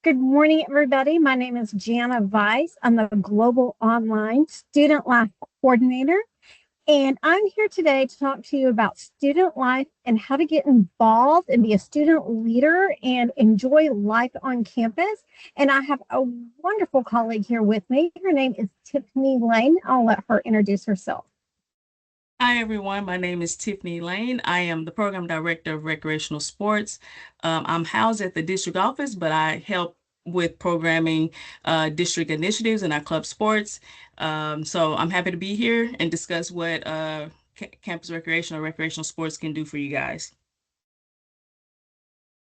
Good morning, everybody. My name is Jana Weiss. I'm the Global Online Student Life Coordinator, and I'm here today to talk to you about student life and how to get involved and be a student leader and enjoy life on campus. And I have a wonderful colleague here with me. Her name is Tiffany Lane. I'll let her introduce herself. Hi, everyone. My name is Tiffany Lane. I am the Program Director of Recreational Sports. I'm housed at the district office, but I help with programming district initiatives in our club sports. So I'm happy to be here and discuss what campus recreation or recreational sports can do for you guys.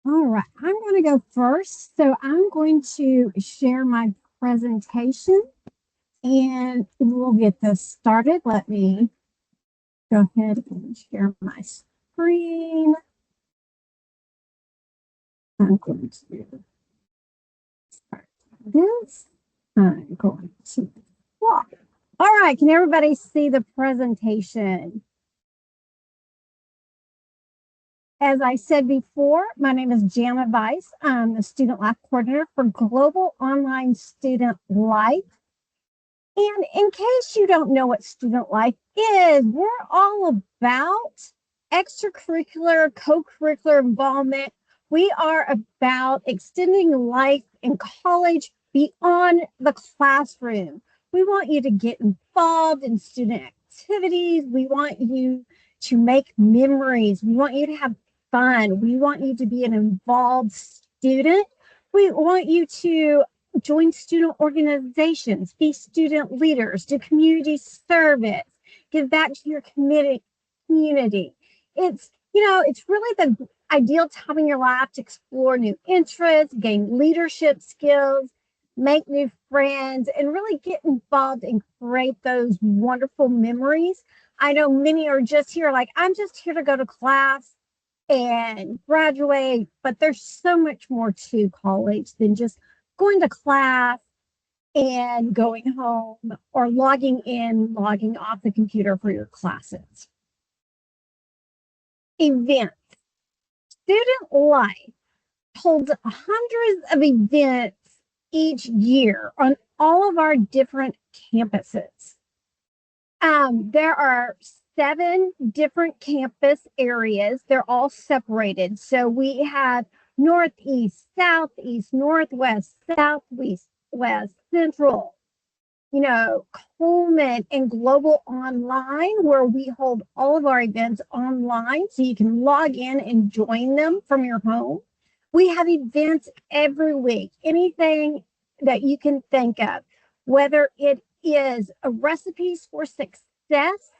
All right, I'm going to go first. So I'm going to share my presentation and we'll get this started. Let me go ahead and share my screen. I'm going to start this. I'm going to walk. All right, can everybody see the presentation? As I said before, my name is Jana Weiss. I'm the Student Life Coordinator for Global Online Student Life. And in case you don't know what student life is, we're all about extracurricular, co-curricular involvement. We are about extending life in college beyond the classroom. We want you to get involved in student activities. We want you to make memories. We want you to have fun. We want you to be an involved student. We want you to join student organizations, be student leaders, do community service, give back to your community. It's really the ideal time in your life to explore new interests, gain leadership skills, make new friends, and really get involved and create those wonderful memories. I know many are just here, like, I'm just here to go to class and graduate, but there's so much more to college than just going to class and going home or logging in, logging off the computer for your classes. Events. Student life holds hundreds of events each year on all of our different campuses. There are 7 different campus areas. They're all separated. So we have northeast, southeast, northwest, southwest, west, central, Coleman and Global Online, where we hold all of our events online. So you can log in and join them from your home. We have events every week, anything that you can think of, whether it is a recipes for success,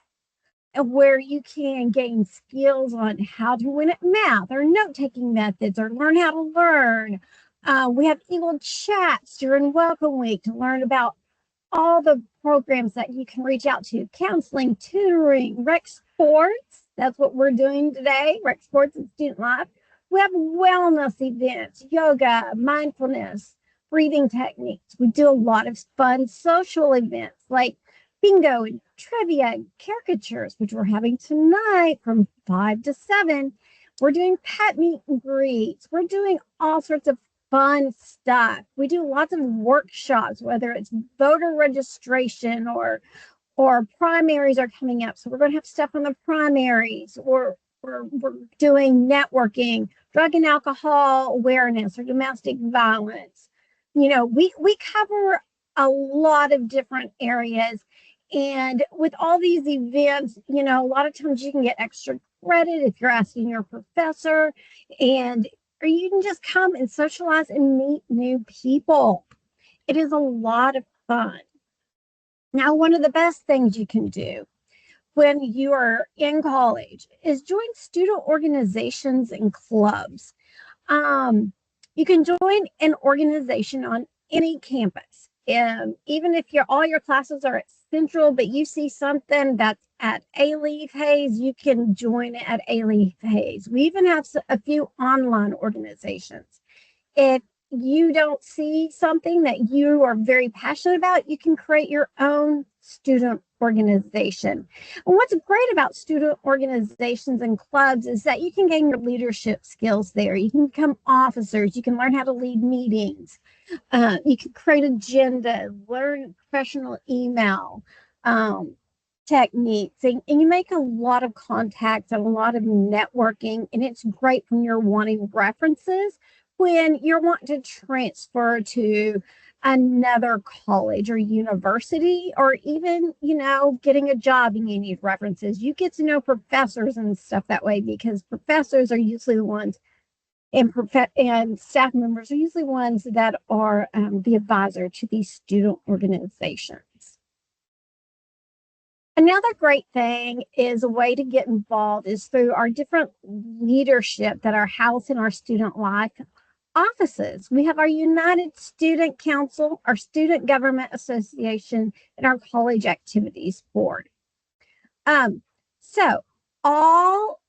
where you can gain skills on how to win at math or note-taking methods or learn how to learn. We have Eagle chats during Welcome Week to learn about all the programs that you can reach out to: counseling, tutoring, rec sports. That's what we're doing today, rec sports and student life. We have wellness events, yoga, mindfulness, breathing techniques. We do a lot of fun social events like bingo and trivia and caricatures, which we're having tonight from 5 to 7. We're doing pet meet and greets. We're doing all sorts of fun stuff. We do lots of workshops, whether it's voter registration or primaries are coming up. So we're going to have stuff on the primaries, or we're doing networking, drug and alcohol awareness, or domestic violence. We cover a lot of different areas. And with all these events, a lot of times you can get extra credit if you're asking your professor, and or you can just come and socialize and meet new people. It is a lot of fun. Now, one of the best things you can do when you are in college is join student organizations and clubs. Um, you can join an organization on any campus. Even if all your classes are at Central, but you see something that's at A-Leaf Hayes, you can join it at A-Leaf Hayes. We even have a few online organizations. If you don't see something that you are very passionate about, you can create your own student organization. And what's great about student organizations and clubs is that you can gain your leadership skills there. You can become officers. You can learn how to lead meetings. You can create agenda, learn professional email techniques, and you make a lot of contacts and a lot of networking. And it's great when you're wanting references when you're wanting to transfer to another college or university, or even, getting a job and you need references. You get to know professors and stuff that way, because professors are usually the ones, and staff members are usually ones that are the advisor to these student organizations. Another great thing is a way to get involved is through our different leadership that are housed in our student life offices. We have our United Student Council, our Student Government Association, and our College Activities Board. So all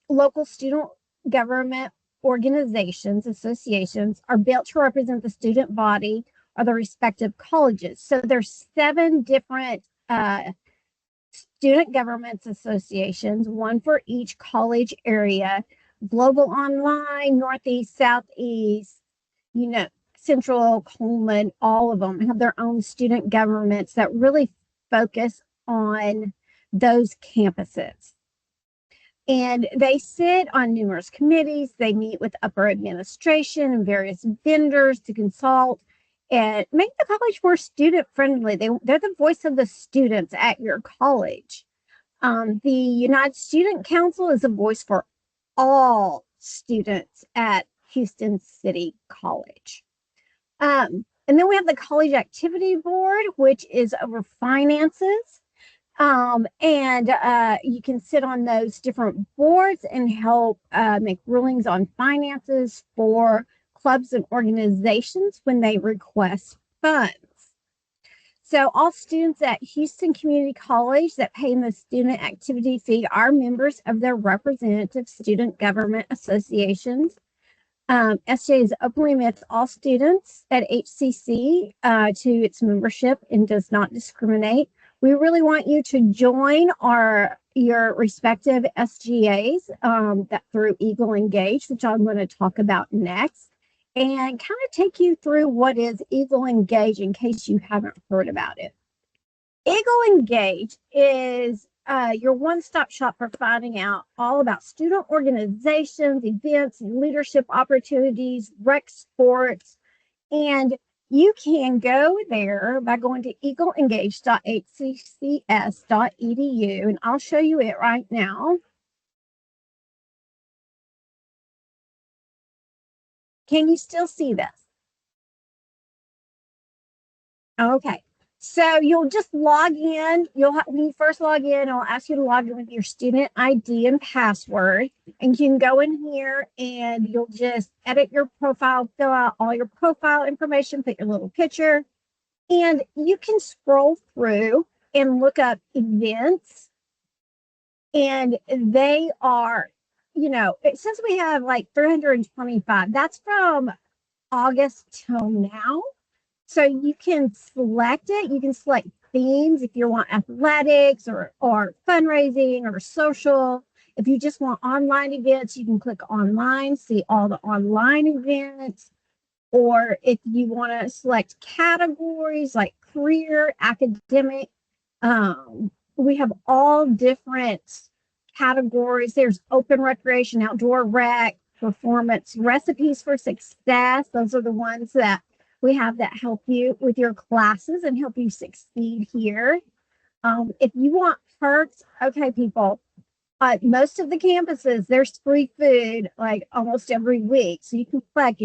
local student government organizations, associations are built to represent the student body or the respective colleges. So there's 7 different student governments associations, one for each college area: Global Online, Northeast, Southeast, Central, Coleman. All of them have their own student governments that really focus on those campuses. And they sit on numerous committees. They meet with upper administration and various vendors to consult and make the college more student friendly. They're the voice of the students at your college. The United Student Council is a voice for all students at Houston City College. And then we have the College Activity Board, which is over finances. And you can sit on those different boards and help make rulings on finances for clubs and organizations when they request funds. So all students at Houston Community College that pay in the student activity fee are members of their representative student government associations. SJ is openly admits all students at HCC to its membership and does not discriminate. We really want you to join your respective SGAs that through Eagle Engage, which I'm going to talk about next, and kind of take you through what is Eagle Engage in case you haven't heard about it. Eagle Engage is your one-stop shop for finding out all about student organizations, events, and leadership opportunities, rec sports, and you can go there by going to eagleengage.hccs.edu, and I'll show you it right now. Can you still see this? Okay. So you'll just log in. When you first log in, I'll ask you to log in with your student ID and password. And you can go in here and you'll just edit your profile, fill out all your profile information, put your little picture, and you can scroll through and look up events. And they are, it says we have like 325. That's from August till now. So you can select it. You can select themes if you want athletics or fundraising or social. If you just want online events, you can click online, see all the online events. Or if you want to select categories like career, academic, we have all different categories. There's open recreation, outdoor rec, performance, recipes for success. Those are the ones that we have that help you with your classes and help you succeed here. If you want perks, okay, people, most of the campuses, there's free food like almost every week. So you can click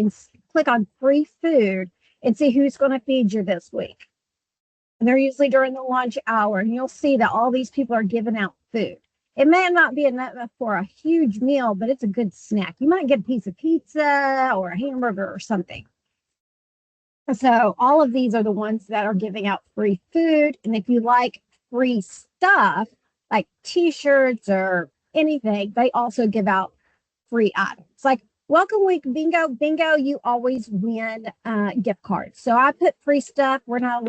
on free food and see who's going to feed you this week. And they're usually during the lunch hour, and you'll see that all these people are giving out food. It may not be enough for a huge meal, but it's a good snack. You might get a piece of pizza or a hamburger or something. So all of these are the ones that are giving out free food. And if you like free stuff, like t-shirts or anything, they also give out free items. Like Welcome Week Bingo, you always win gift cards. So I put free stuff. We're not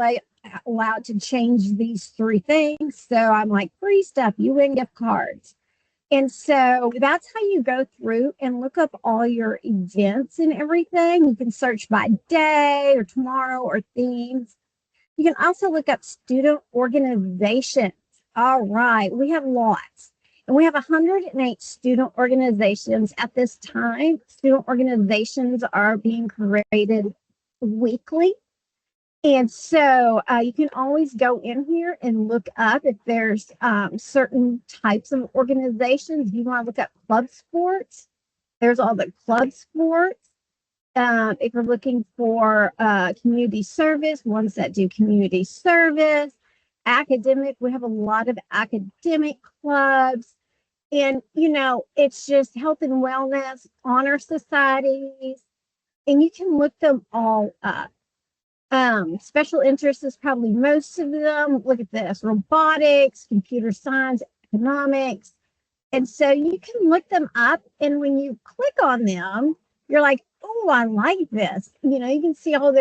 allowed to change these three things. So I'm like, free stuff, you win gift cards. And so that's how you go through and look up all your events and everything. You can search by day or tomorrow or themes. You can also look up student organizations. All right, we have lots. And we have 108 student organizations at this time. Student organizations are being created weekly. And so you can always go in here and look up if there's certain types of organizations. You want to look up club sports, there's all the club sports. If you're looking for community service, ones that do community service, academic, we have a lot of academic clubs. And, it's just health and wellness, honor societies, and you can look them all up. Special interest is probably most of them. Look at this: robotics, computer science, economics. And so you can look them up. And when you click on them, you're like, oh, I like this. You can see all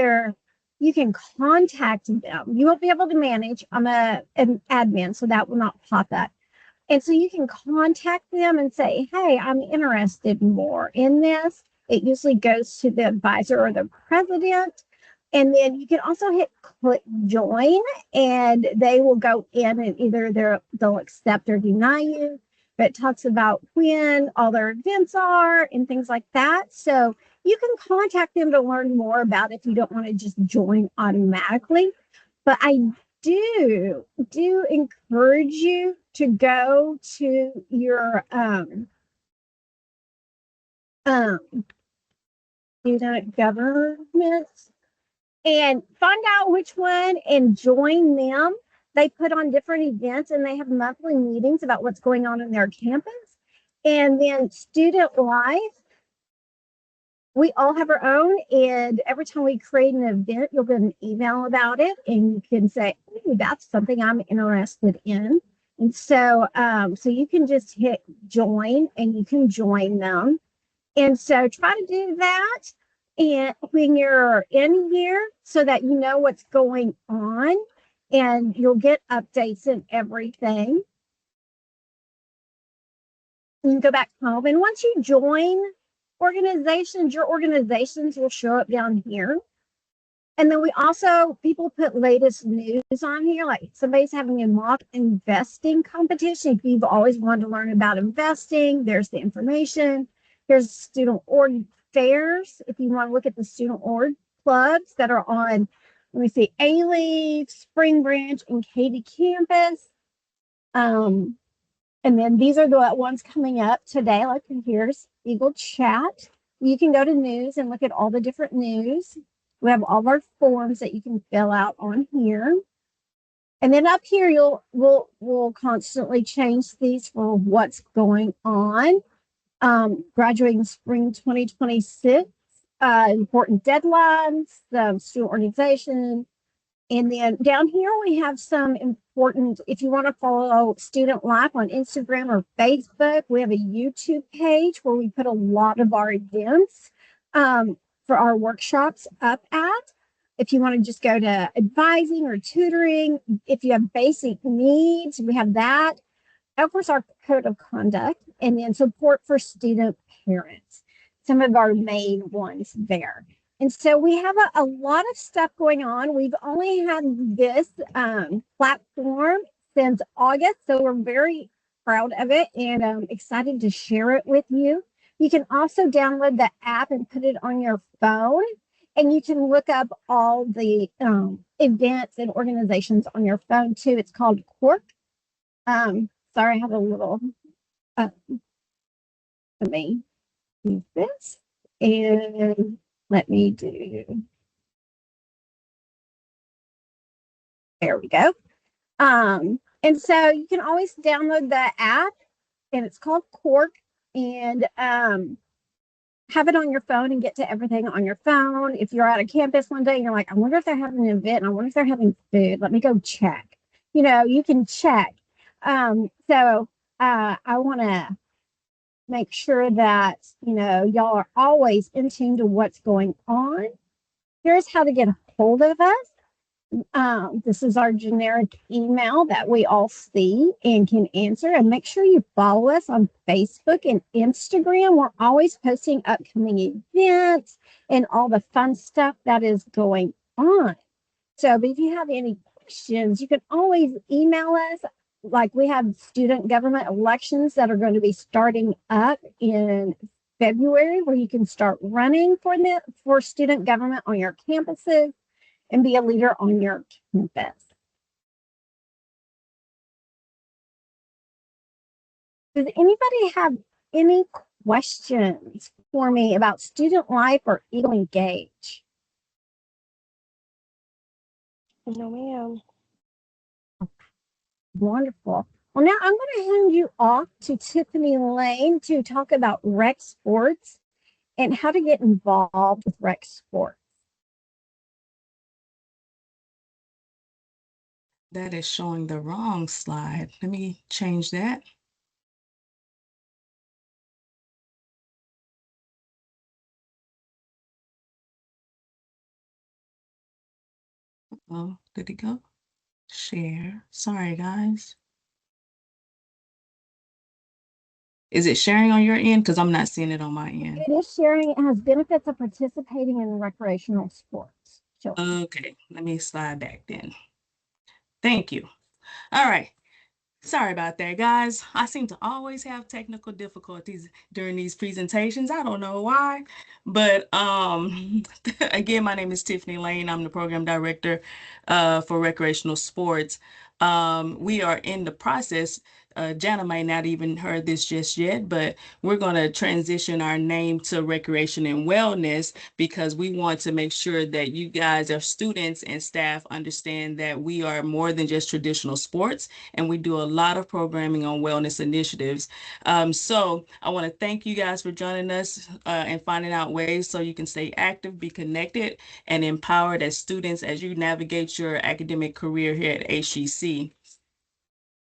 you can contact them. You won't be able to manage. I'm an admin, so that will not pop up. And so you can contact them and say, hey, I'm interested more in this. It usually goes to the advisor or the president. And then you can also hit click join, and they will go in and either they'll accept or deny you. But it talks about when all their events are and things like that. So you can contact them to learn more about it if you don't want to just join automatically. But I do encourage you to go to your student government and find out which one and join them. They put on different events and they have monthly meetings about what's going on in their campus. And then student life, we all have our own, and every time we create an event, you'll get an email about it, and you can say, "Ooh, that's something I'm interested in." And so you can just hit join, and you can join them. And so try to do that, and when you're in here, so that you know what's going on, and you'll get updates and everything. You can go back home, and once you join organizations, your organizations will show up down here. And then we also, people put latest news on here, like somebody's having a mock investing competition. If you've always wanted to learn about investing, there's the information. Here's student org fairs. If you want to look at the student org clubs that are on, let me see, A-Leaf, Spring Branch, and Katy campus. And then these are the ones coming up today. Like here's Eagle Chat. You can go to news and look at all the different news. We have all of our forms that you can fill out on here. And then up here, we'll constantly change these for what's going on. Graduating spring 2026, important deadlines, the student organization. And then down here, we have some important, if you want to follow student life on Instagram or Facebook, we have a YouTube page where we put a lot of our events for our workshops up at. If you want to just go to advising or tutoring, if you have basic needs, we have that. Of course, our code of conduct, and then support for student parents. Some of our main ones there. And so we have a lot of stuff going on. We've only had this platform since August, so we're very proud of it and excited to share it with you. You can also download the app and put it on your phone, and you can look up all the events and organizations on your phone too. It's called Quark. Sorry, I have a little, let me do this, and let me do, there we go. And so you can always download the app, and it's called Quark, and have it on your phone and get to everything on your phone. If you're at a campus one day and you're like, I wonder if they're having an event, and I wonder if they're having food, let me go check. You can check. I want to make sure that, y'all are always in tune to what's going on. Here's how to get a hold of us. This is our generic email that we all see and can answer. And make sure you follow us on Facebook and Instagram. We're always posting upcoming events and all the fun stuff that is going on. So, but if you have any questions, you can always email us. Like we have student government elections that are going to be starting up in February, where you can start running for student government on your campuses and be a leader on your campus. Does anybody have any questions for me about student life or Eagle Engage? No, ma'am. Wonderful. Well, now I'm going to hand you off to Tiffany Lane to talk about rec sports and how to get involved with rec sports. That is showing the wrong slide. Let me change that. Oh, did it go? Share. Sorry, guys. Is it sharing on your end? Because I'm not seeing it on my end. It is sharing. It has benefits of participating in recreational sports. So, Okay, let me slide back then. Thank you. All right. Sorry about that, guys. I seem to always have technical difficulties during these presentations. I don't know why, but again, my name is Tiffany Lane. I'm the program director for recreational sports. We are in the process. Jana might not even heard this just yet, but we're going to transition our name to Recreation and Wellness because we want to make sure that you guys, our students and staff, understand that we are more than just traditional sports, and we do a lot of programming on wellness initiatives. So I want to thank you guys for joining us and finding out ways so you can stay active, be connected, and empowered as students as you navigate your academic career here at HEC.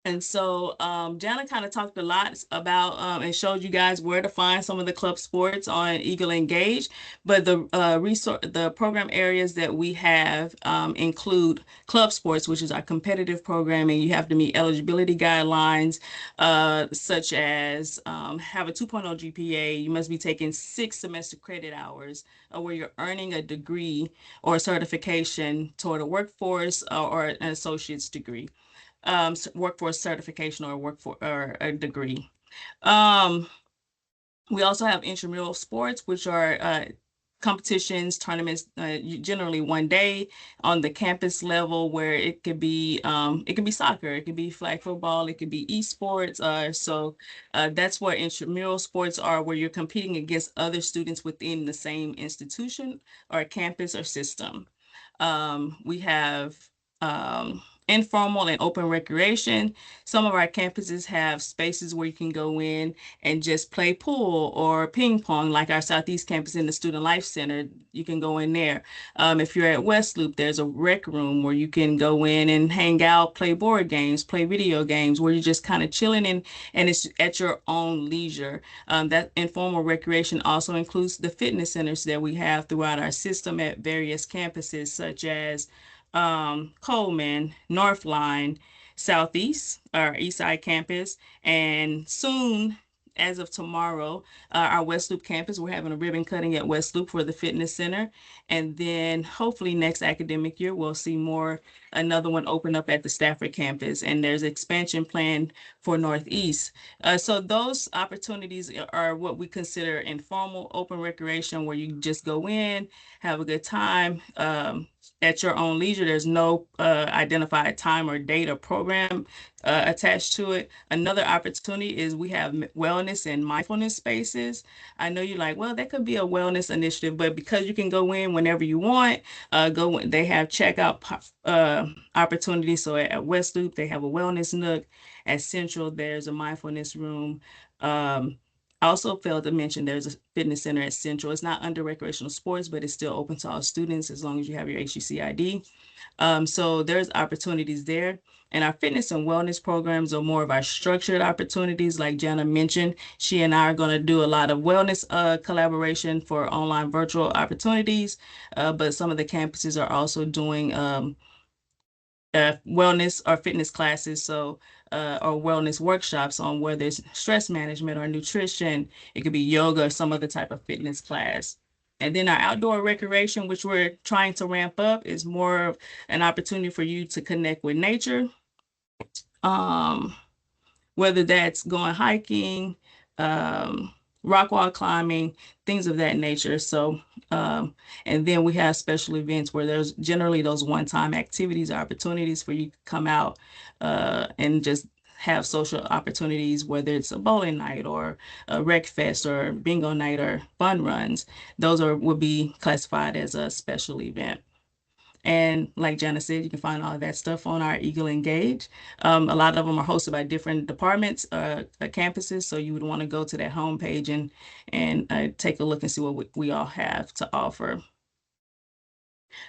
And so Jana kind of talked a lot about and showed you guys where to find some of the club sports on Eagle Engage. But the program areas that we have include club sports, which is our competitive programming. You have to meet eligibility guidelines, such as have a 2.0 GPA. You must be taking 6 semester credit hours, where you're earning a degree or certification toward a workforce or an associate's degree, workforce certification or or a degree. Um, we also have intramural sports, which are competitions, tournaments, generally one day on the campus level, where it could be soccer, it could be flag football, it could be esports. So that's where intramural sports are, where you're competing against other students within the same institution or campus or system. We have informal and open recreation. Some of our campuses have spaces where you can go in and just play pool or ping pong, like our Southeast campus in the Student Life Center. You can go in there. If you're at West Loop, there's a rec room where you can go in and hang out, play board games, play video games, where you're just kind of chilling and it's at your own leisure. That informal recreation also includes the fitness centers that we have throughout our system at various campuses, such as Coleman, Northline, Southeast, our East Side campus, and soon, as of tomorrow, our West Loop campus. We're having a ribbon cutting at West Loop for the fitness center. And then hopefully next academic year, we'll see another one open up at the Stafford campus. And there's expansion plan for Northeast. So those opportunities are what we consider informal open recreation, where you just go in, have a good time. At your own leisure. There's no identified time or date or program attached to it. Another opportunity is we have wellness and mindfulness spaces. I know you're like, well, that could be a wellness initiative, but because you can go in whenever you want, they have checkout opportunities. So at West Loop, they have a wellness nook. At Central, there's a mindfulness room. I also failed to mention there's a fitness center at Central. It's not under recreational sports, but it's still open to all students as long as you have your HEC ID. So there's opportunities there. And our fitness and wellness programs are more of our structured opportunities. Like Jana mentioned, she and I are going to do a lot of wellness collaboration for online virtual opportunities. But some of the campuses are also doing wellness or fitness classes, or wellness workshops on whether it's stress management or nutrition. It could be yoga or some other type of fitness class. And then our outdoor recreation, which we're trying to ramp up, is more of an opportunity for you to connect with nature. Um, whether that's going hiking, um, rock wall climbing, things of that nature. Um, and then we have special events where there's generally those one-time activities, opportunities for you to come out and just have social opportunities, whether it's a bowling night or a rec fest or bingo night or fun runs. Those would be classified as a special event. And like Jana said, you can find all of that stuff on our Eagle Engage. A lot of them are hosted by different departments, campuses. So you would want to go to that homepage and take a look and see what we all have to offer.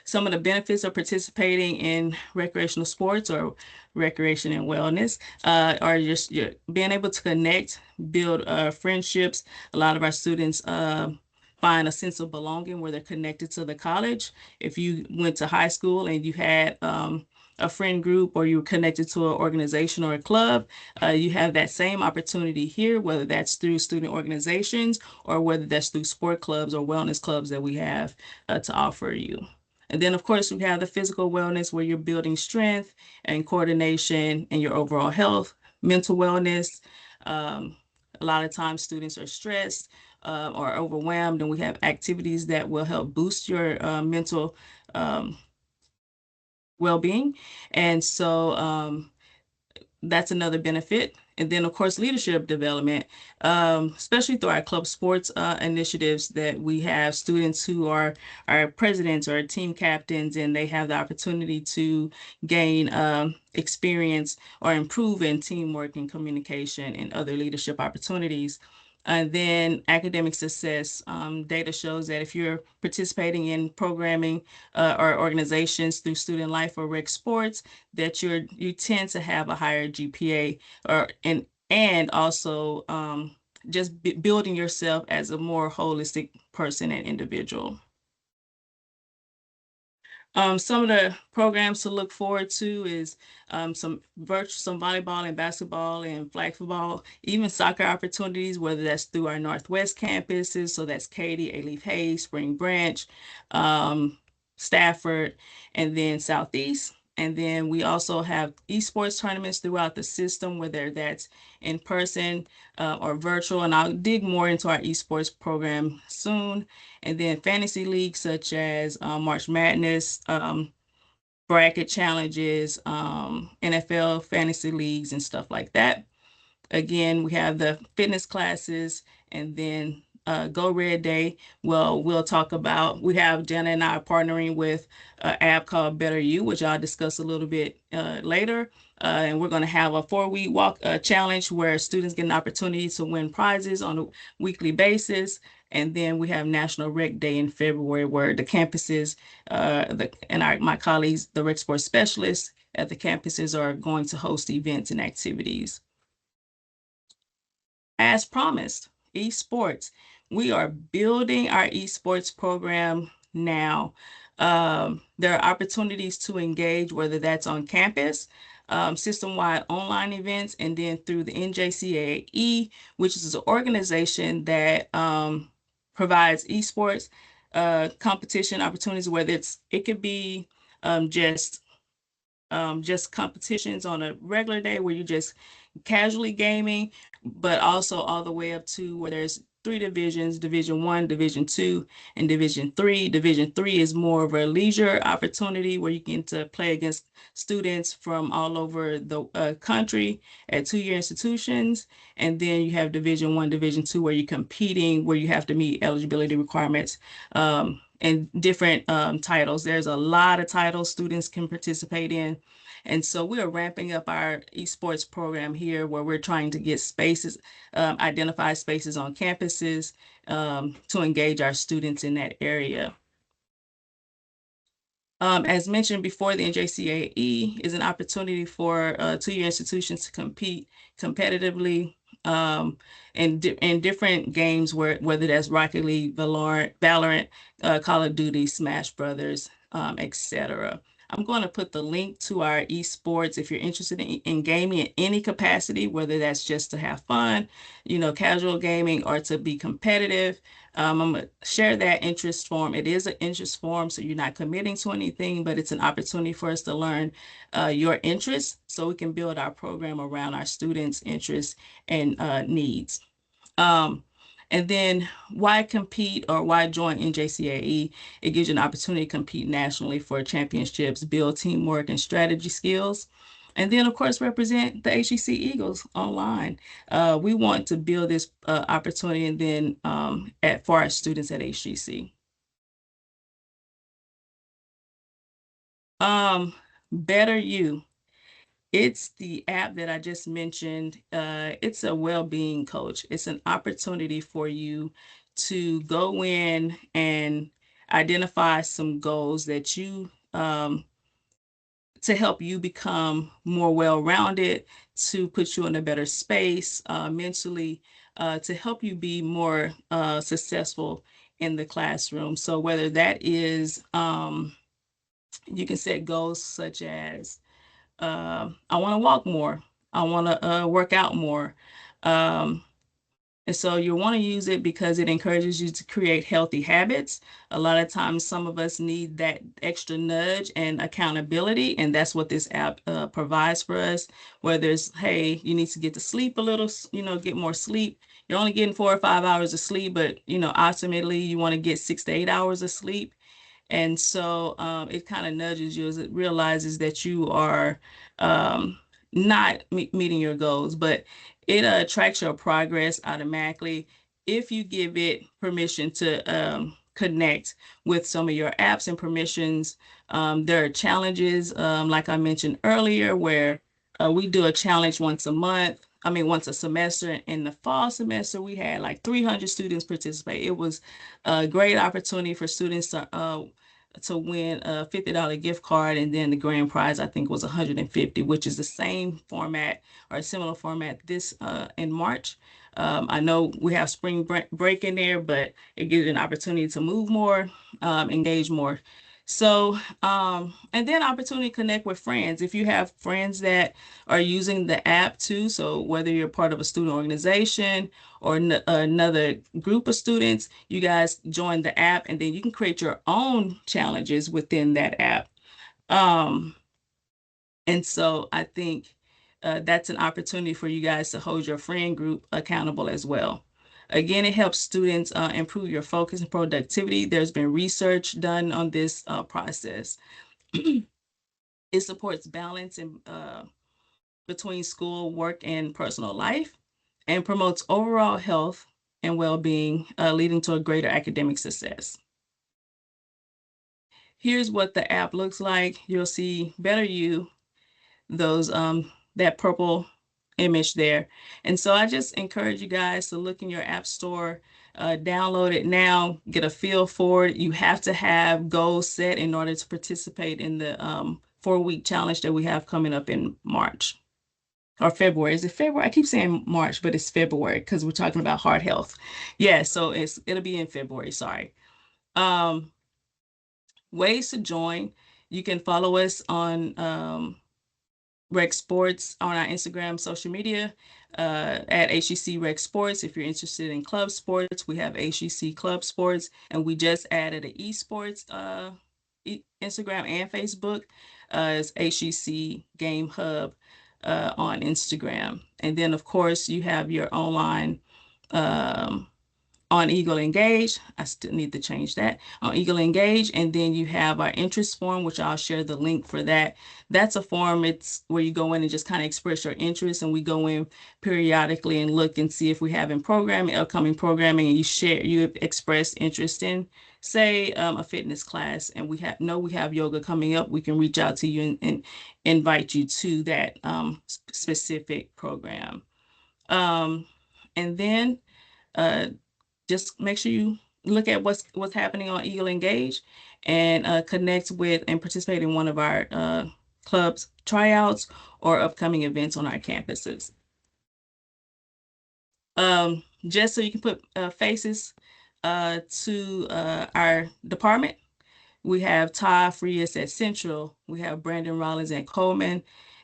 Some of the benefits of participating in recreational sports or recreation and wellness are just being able to connect, build friendships. A lot of our students find a sense of belonging where they're connected to the college. If you went to high school and you had a friend group or you were connected to an organization or a club, you have that same opportunity here, whether that's through student organizations or whether that's through sport clubs or wellness clubs that we have to offer you. And then, of course, we have the physical wellness where you're building strength and coordination and your overall health, mental wellness. Um, a lot of times students are stressed or overwhelmed, and we have activities that will help boost your mental well-being. And that's another benefit. And then, of course, leadership development, especially through our club sports initiatives that we have students who are our presidents or team captains, and they have the opportunity to gain experience or improve in teamwork and communication and other leadership opportunities. And then academic success, data shows that if you're participating in programming or organizations through student life or rec sports, that you tend to have a higher GPA and also just building yourself as a more holistic person and individual. Some of the programs to look forward to is some volleyball and basketball and flag football, even soccer opportunities, whether that's through our Northwest campuses. So that's Katy, Alief Hayes, Spring Branch, Stafford, and then Southeast. And then we also have esports tournaments throughout the system, whether that's in person or virtual. And I'll dig more into our esports program soon. And then fantasy leagues such as March Madness, bracket challenges, NFL fantasy leagues, and stuff like that. Again, we have the fitness classes and then Go Red Day. Well, we'll talk about, we have Jenna and I partnering with an app called Better You, which I'll discuss a little bit later. And we're going to have a 4-week walk challenge where students get an opportunity to win prizes on a weekly basis. And then we have National Rec Day in February, where the campuses my colleagues, the rec sports specialists at the campuses, are going to host events and activities. As promised, esports. We are building our esports program now. There are opportunities to engage, whether that's on campus, system-wide online events, and then through the NJCAE, which is an organization that provides esports competition opportunities, whether it could be just competitions on a regular day where you just casually gaming, but also all the way up to where there's 3 divisions: Division 1, Division 2, and Division 3. Division 3 is more of a leisure opportunity where you get to play against students from all over the country at 2-year institutions. And then you have Division 1, Division 2, where you're competing, where you have to meet eligibility requirements and different titles. There's a lot of titles students can participate in. And so we are ramping up our esports program here, where we're trying to get spaces, identify spaces on campuses to engage our students in that area. As mentioned before, the NJCAE is an opportunity for 2-year institutions to compete competitively in different games, whether that's Rocket League, Valorant, Call of Duty, Smash Brothers, etc. I'm going to put the link to our esports if you're interested in gaming in any capacity, whether that's just to have fun, casual gaming, or to be competitive. I'm going to share that interest form. It is an interest form, so you're not committing to anything, but it's an opportunity for us to learn your interests so we can build our program around our students' interests and needs. Um, and then why compete or why join NJCAE? It gives you an opportunity to compete nationally for championships, build teamwork and strategy skills. And then, of course, represent the HEC Eagles online. We want to build this opportunity and then for our students at HGC. Better You. It's the app that I just mentioned. It's a well-being coach. It's an opportunity for you to go in and identify some goals that you to help you become more well-rounded, to put you in a better space mentally, to help you be more successful in the classroom. So whether that is, you can set goals such as I want to walk more. I want to work out more. Um, and so you want to use it because it encourages you to create healthy habits. A lot of times, some of us need that extra nudge and accountability, and that's what this app provides for us. Whether it's, hey, you need to get to sleep a little, get more sleep. You're only getting 4 or 5 hours of sleep, but ultimately you want to get 6 to 8 hours of sleep. And so it kind of nudges you as it realizes that you are not meeting your goals, but it tracks your progress automatically if you give it permission to connect with some of your apps and permissions. There are challenges, like I mentioned earlier, where we do a challenge once a month. I mean, once a semester. In the fall semester, we had like 300 students participate. It was a great opportunity for students to win a $50 gift card, and then the grand prize I think was 150, which is the same format or a similar format this in March. I know we have spring break in there, but it gives you an opportunity to move more, engage more. So, and then opportunity to connect with friends. If you have friends that are using the app too, so whether you're part of a student organization or another group of students, you guys join the app and then you can create your own challenges within that app. Um, and so I think that's an opportunity for you guys to hold your friend group accountable as well. Again, it helps students improve your focus and productivity. There's been research done on this process. It supports balance in, between school, work, and personal life, and promotes overall health and well-being, leading to a greater academic success. Here's what the app looks like. You'll see Better You, those that purple image there. And so I just encourage you guys to look in your app store, download it now, get a feel for it. You have to have goals set in order to participate in the 4-week challenge that we have coming up in March or February. Is it February? I keep saying March, but it's February because we're talking about heart health. Yeah, so it'll be in February, sorry. Ways to join. You can follow us on Rec Sports on our Instagram social media at HEC Rec Sports. If you're interested in club sports, we have HEC Club Sports, and we just added an esports Instagram and Facebook as HEC Game Hub on Instagram. And then, of course, you have your online um, on Eagle Engage. I still need to change that on Eagle Engage. And then you have our interest form, which I'll share the link for that. That's a form. It's where you go in and just kind of express your interest. And we go in periodically and look and see if we have in programming, upcoming programming, and you express interest in, say, a fitness class. And we have yoga coming up. We can reach out to you and invite you to that specific program. And then just make sure you look at what's happening on Eagle Engage and connect with and participate in one of our clubs tryouts or upcoming events on our campuses. Just so you can put faces to our department. We have Todd Frias at Central. We have Brandon Rollins at Coleman,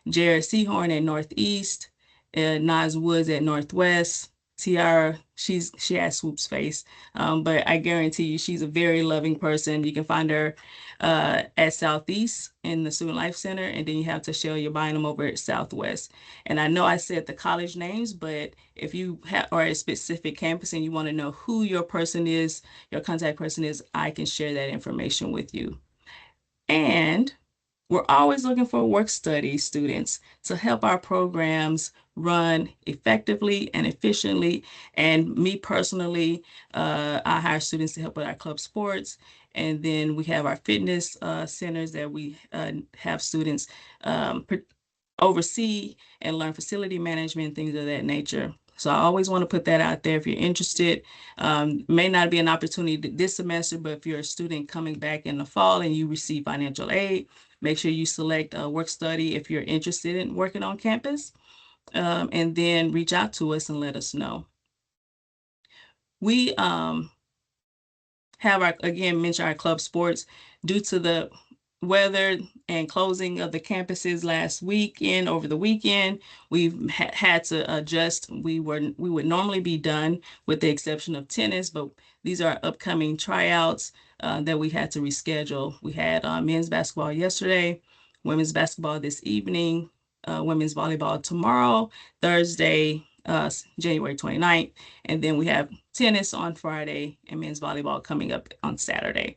Jared Seahorn at Northeast, Nas Woods at Northwest. Tiara, she has Swoop's face, but I guarantee you she's a very loving person. You can find her at Southeast in the Student Life Center, and then you have Tashalia Bynum over at Southwest. And I know I said the college names, but if you are at a specific campus and you want to know who your person is, your contact person is, I can share that information with you. And we're always looking for work study students to help our programs run effectively and efficiently. And me personally, I hire students to help with our club sports. And then we have our fitness centers that we have students oversee and learn facility management, things of that nature. So I always want to put that out there if you're interested. May not be an opportunity this semester, but if you're a student coming back in the fall and you receive financial aid, make sure you select a work study if you're interested in working on campus, and then reach out to us and let us know. We have our, again, mention our club sports due to the weather and closing of the campuses last weekend, over the weekend. We've had to adjust. We would normally be done with the exception of tennis, but these are upcoming tryouts that we had to reschedule. We had men's basketball yesterday, women's basketball this evening, women's volleyball tomorrow, Thursday, January 29th, and then we have tennis on Friday and men's volleyball coming up on Saturday.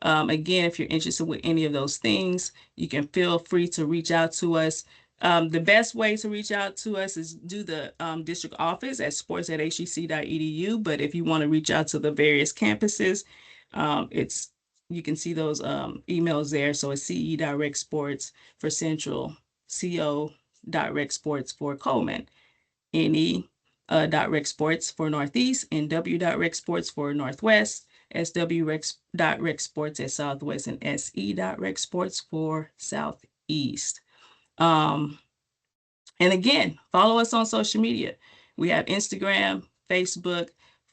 Again, if you're interested with any of those things, you can feel free to reach out to us. The best way to reach out to us is do the district office at sports@hec.edu. But if you want to reach out to the various campuses, you can see those emails there. So it's CE Direct Sports for Central, CO Direct Sports for Coleman, NE Direct Sports for Northeast, and W Direct Sports for Northwest, SW Direct Sports at Southwest, and SE Direct Sports for Southeast. And again, follow us on social media. We have Instagram, Facebook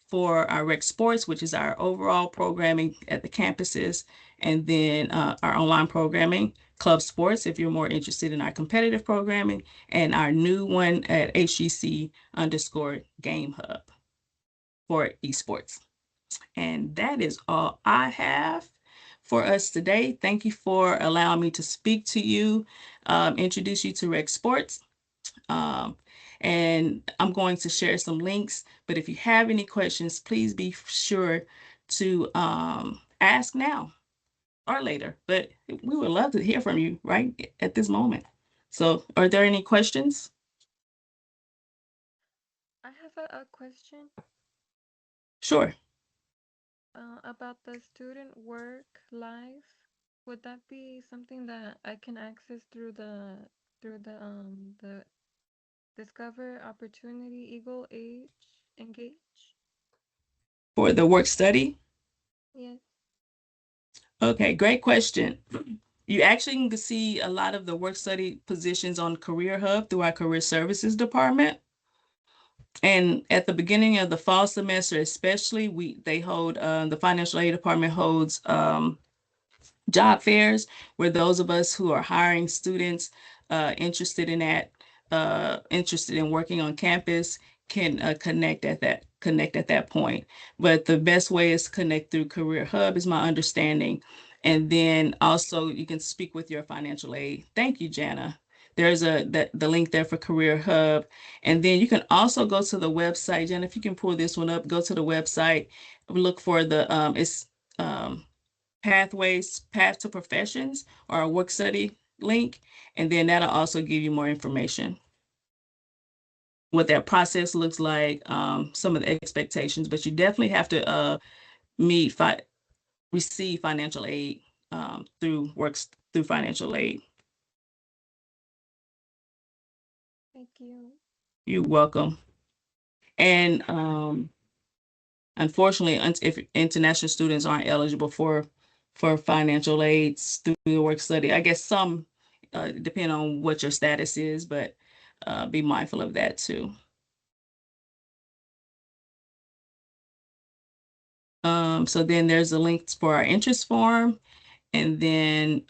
for our rec sports, which is our overall programming at the campuses, and then our online programming, club sports, if you're more interested in our competitive programming, and our new one at HGC_Game Hub for esports. And that is all I have for us today. Thank you for allowing me to speak to you, introduce you to rec sports. And I'm going to share some links, but if you have any questions, please be sure to ask now or later. But we would love to hear from you right at this moment. So are there any questions? I have a question Sure. about the student work life. Would that be something that I can access through the Discover Opportunity Eagle Age Engage? For the work study? Yes. Okay, great question. You actually can see a lot of the work study positions on Career Hub through our Career Services Department. And at the beginning of the fall semester, especially, they hold the financial aid department holds job fairs where those of us who are hiring students interested in that, interested in working on campus can connect at that point. But the best way is to connect through Career Hub, is my understanding. And then also you can speak with your financial aid. Thank you, Jana. There's the link there for Career Hub. And then you can also go to the website. Jana, if you can pull this one up, go to the website, look for the it's Path to Professions, or a work study link, and then that'll also give you more information, what that process looks like, some of the expectations, but you definitely have to meet receive financial aid through financial aid. Thank you. You're welcome. And unfortunately, if international students aren't eligible for financial aids through the work study, I guess some depend on what your status is, but be mindful of that too. So then there's the links for our interest form, And then,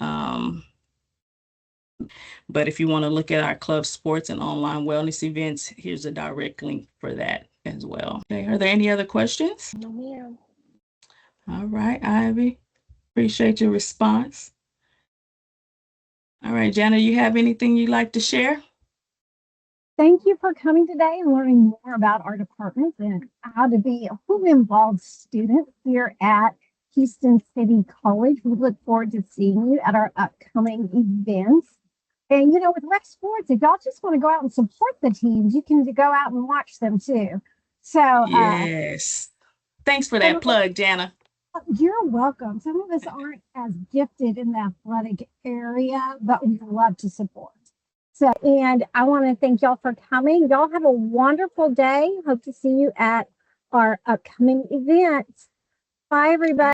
but if you want to look at our club sports and online wellness events, here's a direct link for that as well. Okay, are there any other questions? No, ma'am. All right, Ivy, appreciate your response. All right, Jana, you have anything you'd like to share? Thank you for coming today and learning more about our department and how to be a fully involved student here at Houston City College. We look forward to seeing you at our upcoming events. And you know, with rec sports, if y'all just want to go out and support the teams, you can go out and watch them too. So, Yes. Thanks for that plug, Jana. you're welcome. Some of us aren't as gifted in the athletic area, but we love to support. So, and I want to thank y'all for coming. Y'all have a wonderful day. Hope to see you at our upcoming events. Bye, everybody.